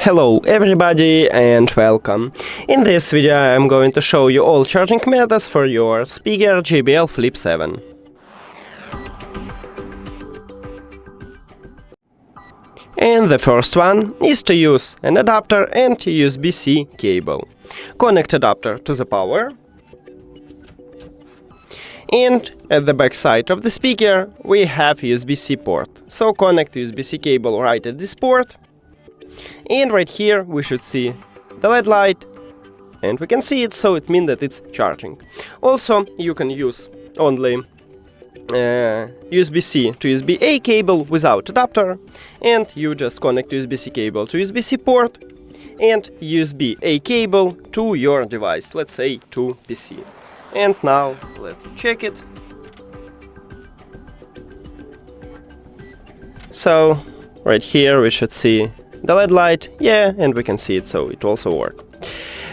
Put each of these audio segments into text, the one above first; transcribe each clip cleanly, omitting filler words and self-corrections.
Hello everybody and welcome. In this video I am going to show you all charging methods for your speaker JBL Flip 7. And the first one is to use an adapter and USB-C cable. Connect adapter to the power. And at the back side of the speaker we have USB-C port. So connect USB-C cable right at this port. And right here we should see the LED light, and we can see it, so it means that it's charging. Also, you can use only USB-C to USB-A cable without adapter, and you just connect USB-C cable to USB-C port and USB-A cable to your device, let's say to PC. And now let's check it. So right here we should see the LED light, and we can see it, so it also works.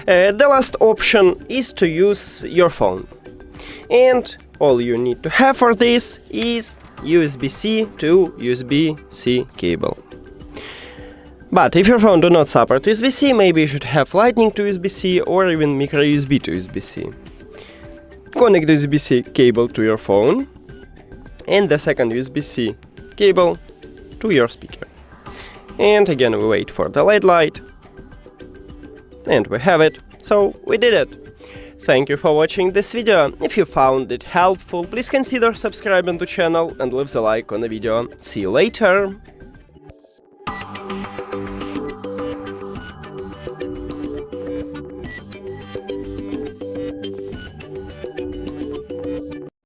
The last option is to use your phone. And all you need to have for this is USB-C to USB-C cable. But if your phone do not support USB-C, maybe you should have Lightning to USB-C or even micro USB to USB-C. Connect the USB-C cable to your phone and the second USB-C cable to your speaker. And again we wait for the LED light, and we have it, so we did it. Thank you for watching this video. If you found it helpful, please consider subscribing to the channel and leave the like on the video. See you later!